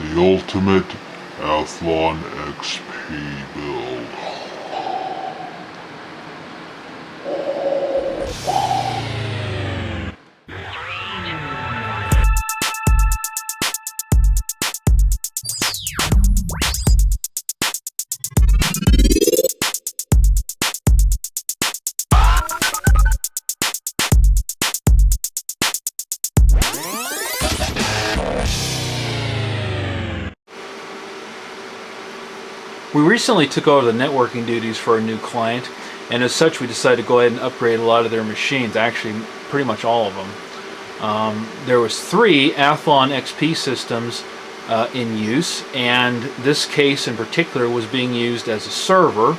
The ultimate Athlon XP build. We recently took over the networking duties for a new client, and as such we decided to go ahead and upgrade a lot of their machines, actually pretty much all of them. There was 3 Athlon XP systems in use, and this case in particular was being used as a server.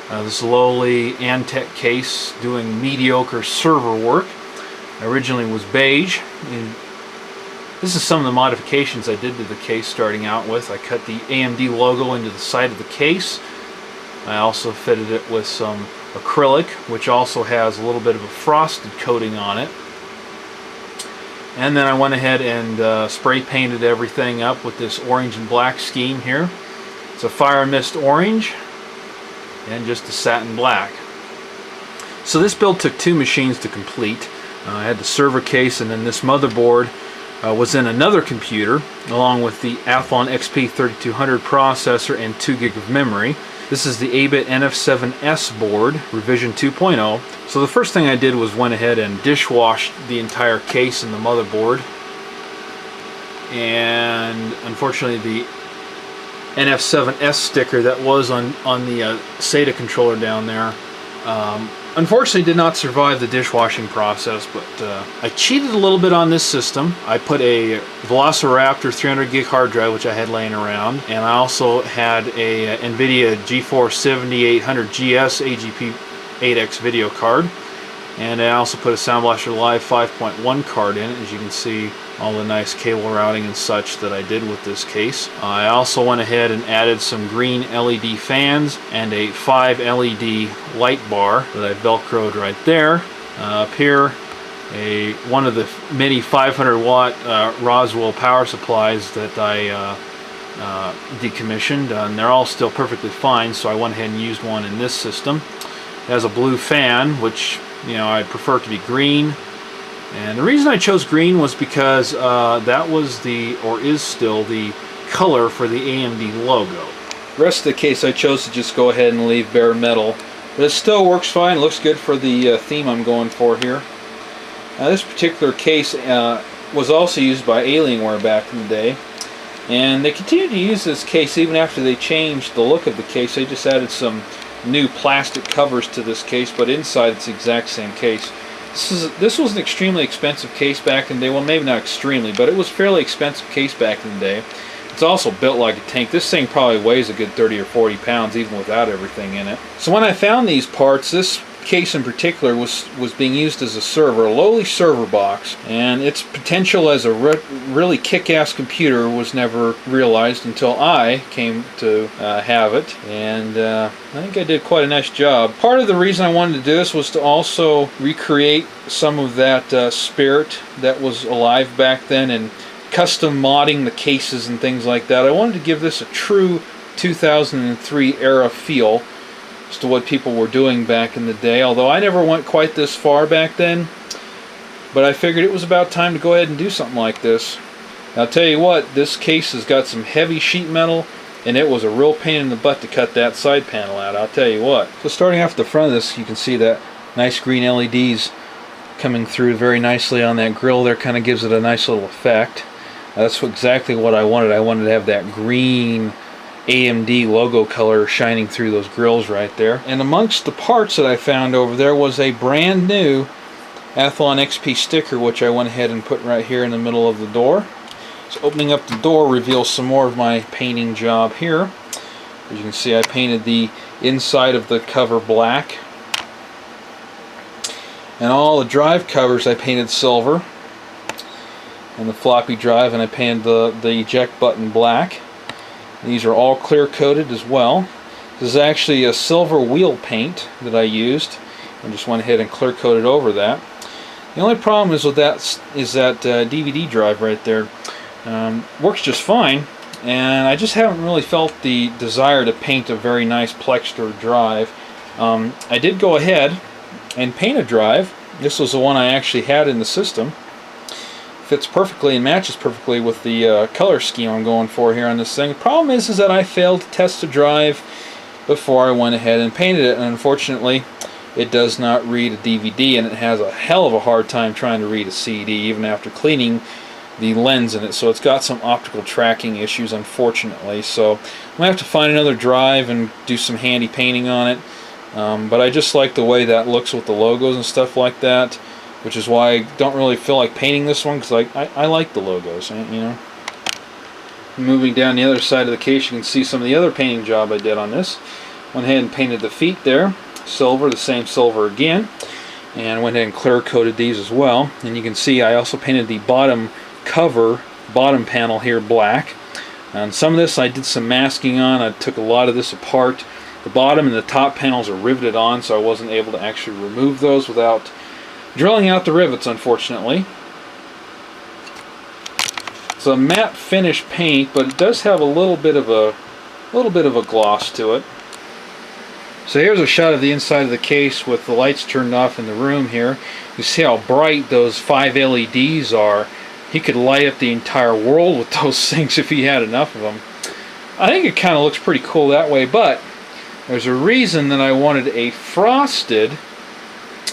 This lowly Antec case doing mediocre server work. Originally was beige. This is some of the modifications I did to the case starting out with. I cut the AMD logo into the side of the case. I also fitted it with some acrylic, which also has a little bit of a frosted coating on it. And then I went ahead and spray painted everything up with this orange and black scheme here. It's a fire mist orange and just a satin black. So this build took 2 machines to complete. I had the server case, and then this motherboard was in another computer, along with the Athlon XP 3200 processor and 2 gig of memory. This is the Abit NF7S board, revision 2.0. So the first thing I did was went ahead and dishwashed the entire case and the motherboard. And unfortunately the NF7S sticker that was on the SATA controller down there unfortunately did not survive the dishwashing process, but I cheated a little bit on this system. I put a VelociRaptor 300 gig hard drive, which I had laying around, and I also had a nVidia Geforce 7800 GS AGP 8X video card, and I also put a Sound Blaster Live 5.1 card in it. As you can see, all the nice cable routing and such that I did with this case. I also went ahead and added some green LED fans and a 5 LED light bar that I velcroed right there. Up here, one of the many 500 watt Rosewill power supplies that I decommissioned, and they're all still perfectly fine, so I went ahead and used one in this system. It has a blue fan, which I prefer to be green. And the reason I chose green was because that was is still the color for the AMD logo. The rest of the case I chose to just go ahead and leave bare metal, but it still works fine. Looks good for the theme I'm going for here. This particular case was also used by Alienware back in the day, and they continue to use this case even after they changed the look of the case. They just added some new plastic covers to this case, but inside it's the exact same case. This was an extremely expensive case back in the day. Well, maybe not extremely, but it was a fairly expensive case back in the day. It's also built like a tank. This thing probably weighs a good 30 or 40 pounds even without everything in it. So when I found these parts, this case in particular was being used as a server, a lowly server box, and its potential as a really kick-ass computer was never realized until I came to have it, and I think I did quite a nice job. Part of the reason I wanted to do this was to also recreate some of that spirit that was alive back then, and custom modding the cases and things like that. I wanted to give this a true 2003 era feel as to what people were doing back in the day, although I never went quite this far back then, but I figured it was about time to go ahead and do something like this. Now, I'll tell you what, this case has got some heavy sheet metal, and it was a real pain in the butt to cut that side panel out, I'll tell you what. So starting off the front of this, you can see that nice green LEDs coming through very nicely on that grill there, kind of gives it a nice little effect. That's exactly what I wanted. I wanted to have that green AMD logo color shining through those grills right there. And amongst the parts that I found over there was a brand new Athlon XP sticker, which I went ahead and put right here in the middle of the door. So opening up the door reveals some more of my painting job here. As you can see, I painted the inside of the cover black, and all the drive covers I painted silver, and the floppy drive, and I painted the eject button black. These are all clear coated as well. This is actually a silver wheel paint that I used, and just went ahead and clear coated over that. The only problem is with that DVD drive right there. Works just fine, and I just haven't really felt the desire to paint a very nice Plextor drive. I did go ahead and paint a drive. This was the one I actually had in the system. Fits perfectly and matches perfectly with the color scheme I'm going for here on this thing. The problem is that I failed to test the drive before I went ahead and painted it, and unfortunately it does not read a DVD, and it has a hell of a hard time trying to read a CD even after cleaning the lens in it. So it's got some optical tracking issues, unfortunately. So I'm gonna have to find another drive and do some handy painting on it. But I just like the way that looks with the logos and stuff like that, which is why I don't really feel like painting this one, because I like the logos, you know. Moving down the other side of the case, you can see some of the other painting job I did on this. Went ahead and painted the feet there, silver, the same silver again, and went ahead and clear coated these as well. And you can see I also painted the bottom cover, bottom panel here black. And some of this I did some masking on. I took a lot of this apart. The bottom and the top panels are riveted on, so I wasn't able to actually remove those without drilling out the rivets, unfortunately. It's a matte finish paint, but it does have a little bit of a gloss to it. So here's a shot of the inside of the case with the lights turned off in the room here. You see how bright those 5 LEDs are. He could light up the entire world with those things if he had enough of them. I think it kind of looks pretty cool that way, but there's a reason that I wanted a frosted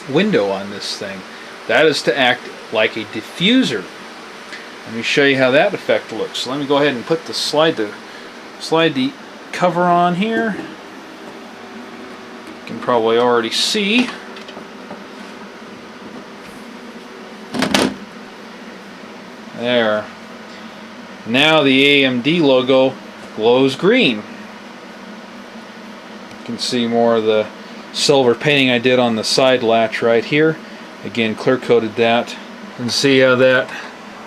window on this thing. That is to act like a diffuser. Let me show you how that effect looks. So let me go ahead and put the slide the cover on here. You can probably already see. There. Now the AMD logo glows green. You can see more of the silver painting I did on the side latch right here. Again, clear coated that. And see how that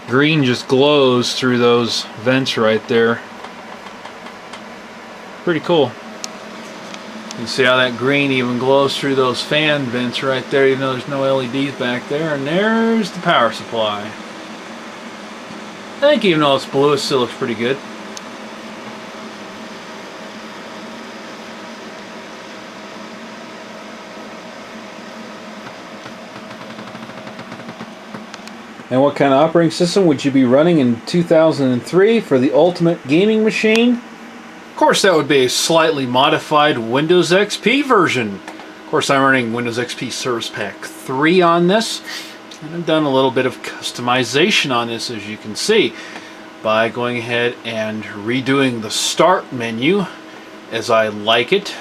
green just glows through those vents right there. Pretty cool. You can see how that green even glows through those fan vents right there, even though there's no LEDs back there. And there's the power supply. I think even though it's blue, it still looks pretty good. And what kind of operating system would you be running in 2003 for the ultimate gaming machine? Of course, that would be a slightly modified Windows XP version. Of course, I'm running Windows XP Service Pack 3 on this. And I've done a little bit of customization on this, as you can see, by going ahead and redoing the start menu as I like it.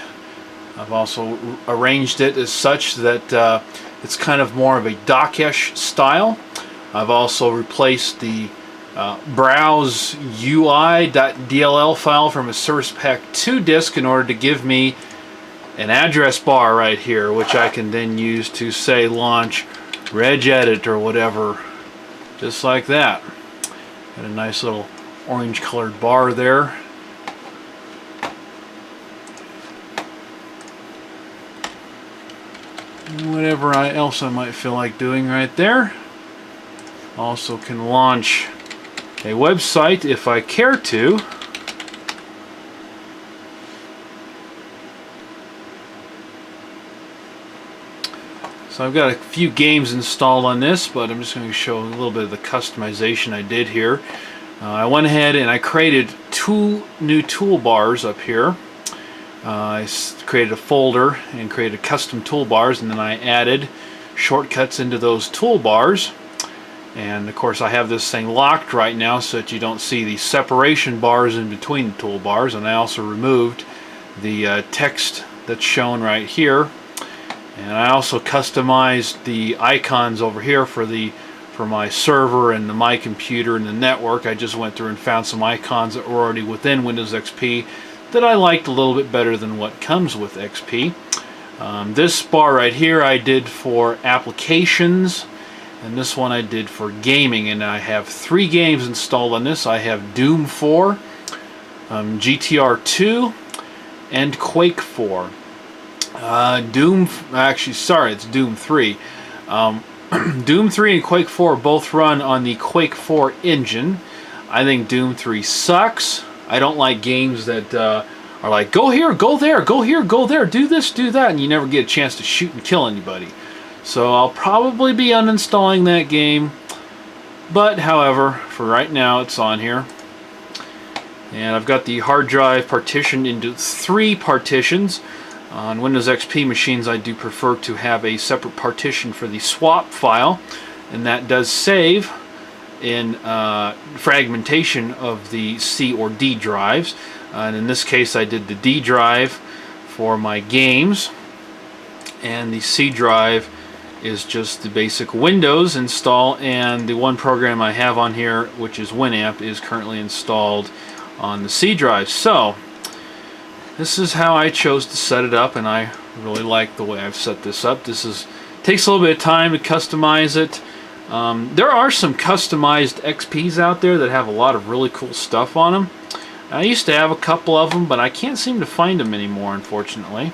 I've also arranged it as such that it's kind of more of a Dockish style. I've also replaced the browse UI.dll file from a Service Pack 2 disk in order to give me an address bar right here, which I can then use to, say, launch regedit or whatever, just like that. Got a nice little orange colored bar there. And whatever else I might feel like doing right there. Also can launch a website if I care to. So I've got a few games installed on this, but I'm just going to show a little bit of the customization I did here. I went ahead and I created 2 new toolbars up here. I created a folder and created custom toolbars, and then I added shortcuts into those toolbars. And of course I have this thing locked right now so that you don't see the separation bars in between the toolbars, and I also removed the text that's shown right here. And I also customized the icons over here for my server and my computer and the network. I just went through and found some icons that were already within Windows XP that I liked a little bit better than what comes with XP. This bar right here I did for applications, and this one I did for gaming, and I have 3 games installed on this. I have Doom 4, GTR2, and Quake 4. It's Doom 3. Doom 3 and Quake 4 both run on the Quake 4 engine. I think Doom 3 sucks. I don't like games that are like, go here, go there, go here, go there, do this, do that, and you never get a chance to shoot and kill anybody. So I'll probably be uninstalling that game. But, however, for right now, it's on here. And I've got the hard drive partitioned into 3 partitions. On Windows XP machines, I do prefer to have a separate partition for the swap file. And that does save in fragmentation of the C or D drives. And in this case, I did the D drive for my games. And the C drive is just the basic Windows install, and the one program I have on here, which is Winamp, is currently installed on the C drive. So this is how I chose to set it up, and I really like the way I've set this up. Takes a little bit of time to customize it. There are some customized XPs out there that have a lot of really cool stuff on them. I used to have a couple of them, but I can't seem to find them anymore, unfortunately.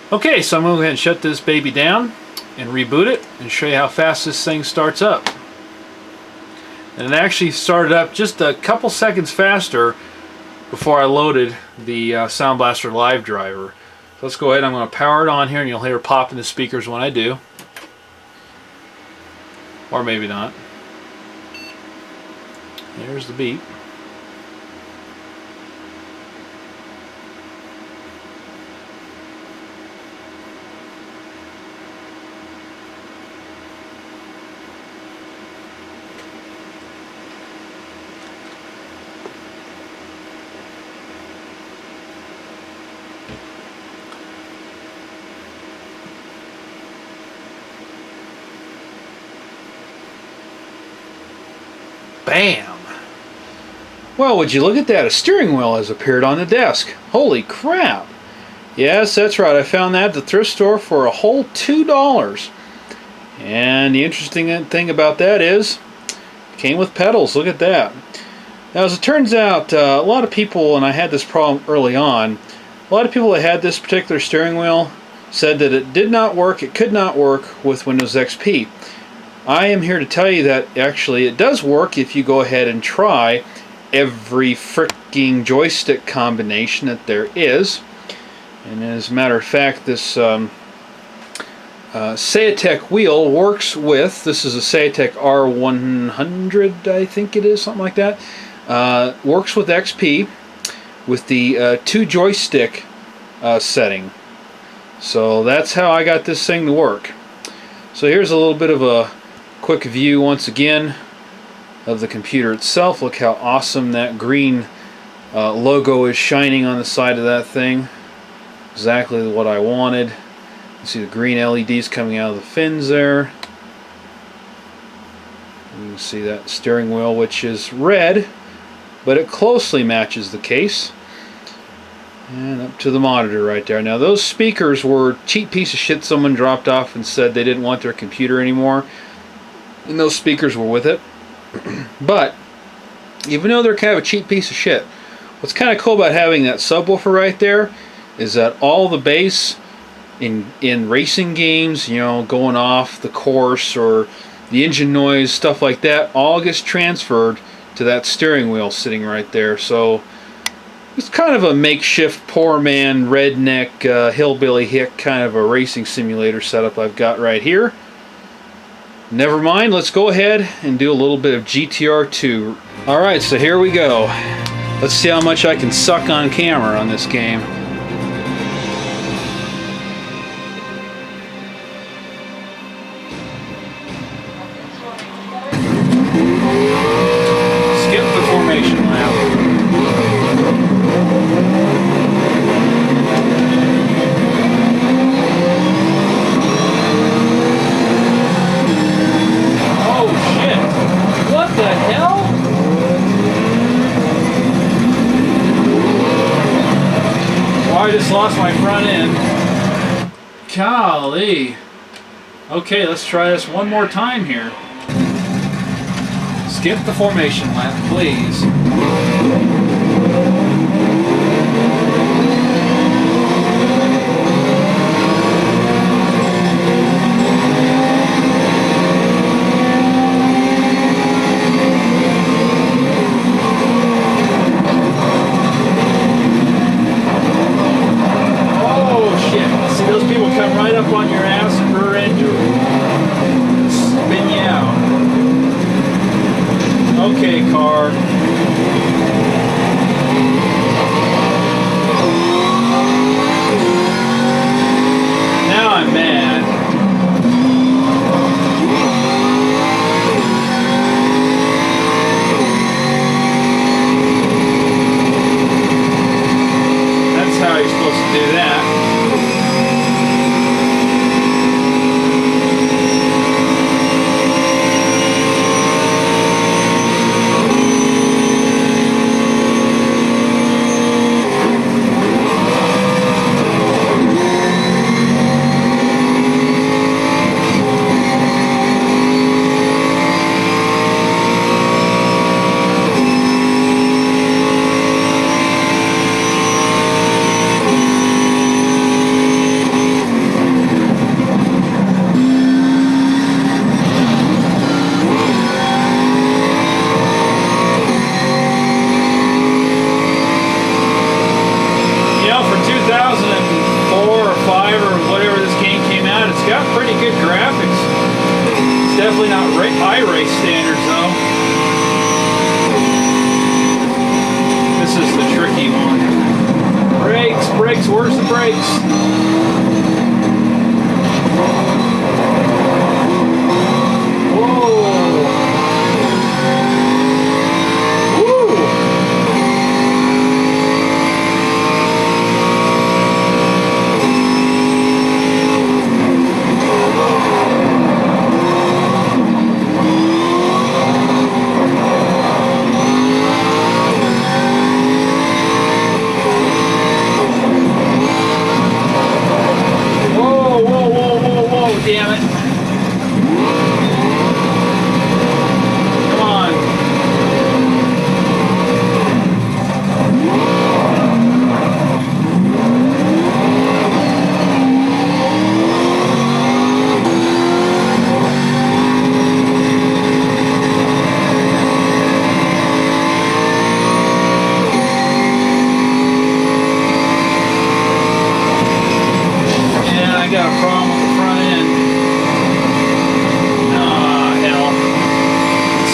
Okay, so I'm going to go ahead and shut this baby down and reboot it and show you how fast this thing starts up. And it actually started up just a couple seconds faster before I loaded the Sound Blaster Live driver. So let's go ahead, I'm going to power it on here, and you'll hear it pop in the speakers when I do. Or maybe not. There's the beep. Bam! Well, would you look at that? A steering wheel has appeared on the desk. Holy crap! Yes, that's right. I found that at the thrift store for a whole $2. And the interesting thing about that is, it came with pedals. Look at that. Now, as it turns out, a lot of people, and I had this problem early on, a lot of people that had this particular steering wheel said that it did not work, it could not work with Windows XP. I am here to tell you that actually it does work if you go ahead and try every freaking joystick combination that there is. And as a matter of fact, this Antec wheel works with, this is a Antec R100, I think it is, something like that. Works with XP with the 2 joystick setting. So that's how I got this thing to work. So here's a little bit of a quick view once again of the computer itself. Look how awesome that green logo is shining on the side of that thing. Exactly what I wanted. You see the green LEDs coming out of the fins there. You can see that steering wheel, which is red, but it closely matches the case. And up to the monitor right there. Now those speakers were a cheap piece of shit someone dropped off and said they didn't want their computer anymore. And those speakers were with it. But even though they're kind of a cheap piece of shit, what's kind of cool about having that subwoofer right there is that all the bass in racing games, you know, going off the course or the engine noise, stuff like that, all gets transferred to that steering wheel sitting right there. So it's kind of a makeshift poor man redneck hillbilly hick kind of a racing simulator setup I've got right here. Never mind, let's go ahead and do a little bit of GTR2. Alright, so here we go. Let's see how much I can suck on camera on this game. Skip the formation lap. What the hell? Well, I just lost my front end. Golly. Okay, let's try this one more time here. Skip the formation lap, please. car. Now I'm mad. That's how you're supposed to do that. Definitely not iRace standards though. This is the tricky one. Brakes, brakes, where's the brakes? Whoa! Woo! Damn it. Come on. Yeah, I got a problem with the front end.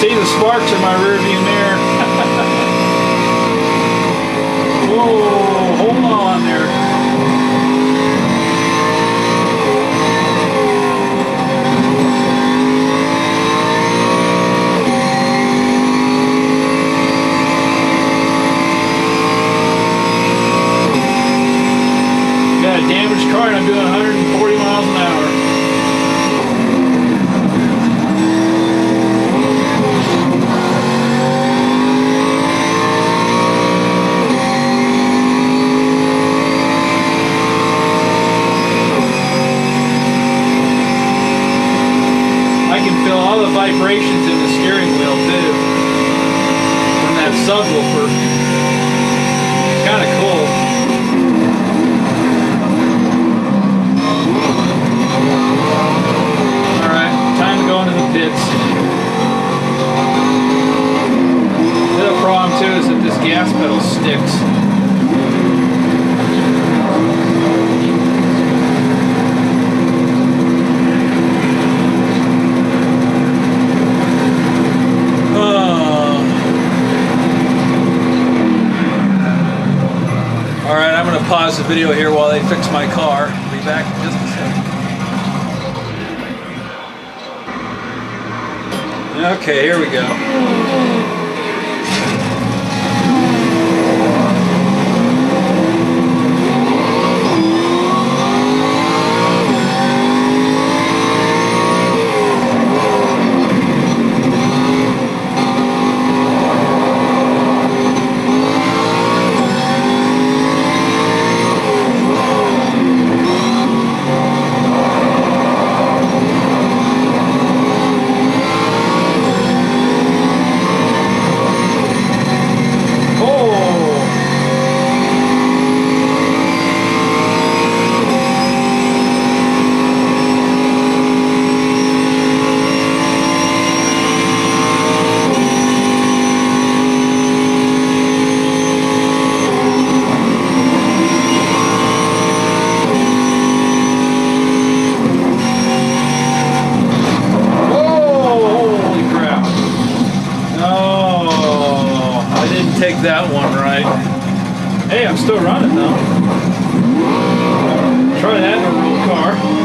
See the sparks in my rear view mirror. Whoa, hold on there. Got a damaged car and I'm doing 140 miles an hour. All the vibrations in the steering wheel too from that subwoofer. It's kind of cool. Alright, time to go into the pits. The other problem too is that this gas pedal sticks. Alright, I'm going to pause the video here while they fix my car. I'll be back in just a second. Okay, here we go. take that one right. Hey, I'm still running though. Try that in a real car.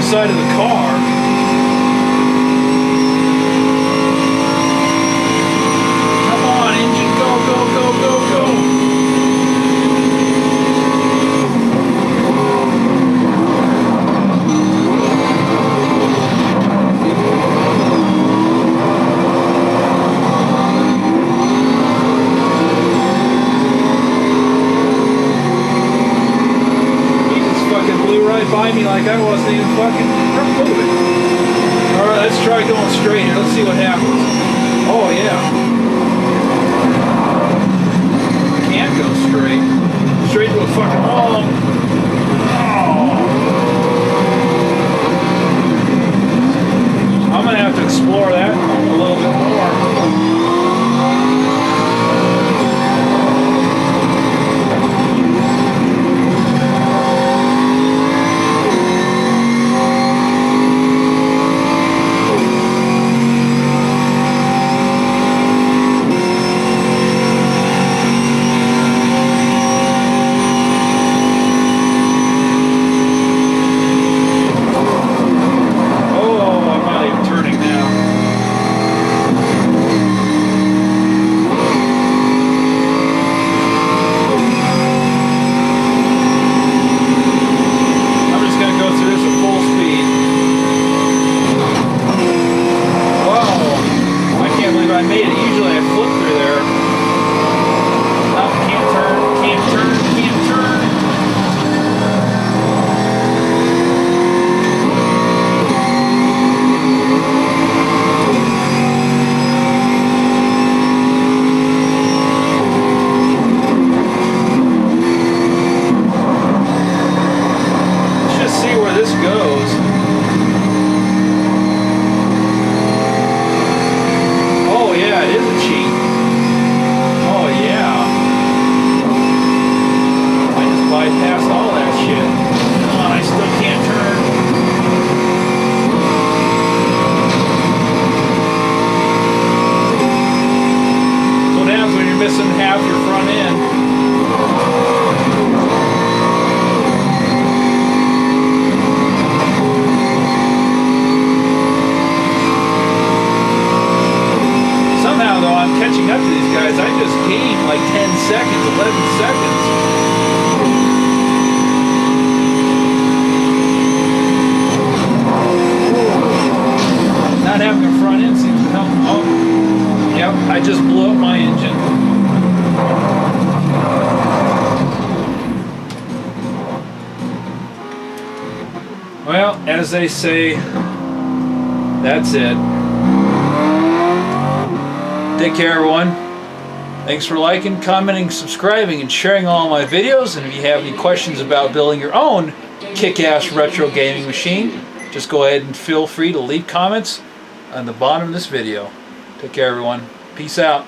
Side of the car. Come on, engine, go, go, go, go, go. He just fucking blew right by me like I wasn't even fucking moving. Alright, let's try going straight here. Let's see what happens. Oh, yeah. Can't go straight. Straight to a fucking wall. Oh. I'm gonna have to explore that a little bit more. as they say, that's it. Take care, everyone. Thanks for liking, commenting, subscribing, and sharing all my videos. And if you have any questions about building your own kick-ass retro gaming machine, just go ahead and feel free to leave comments on the bottom of this video. Take care, everyone. Peace out.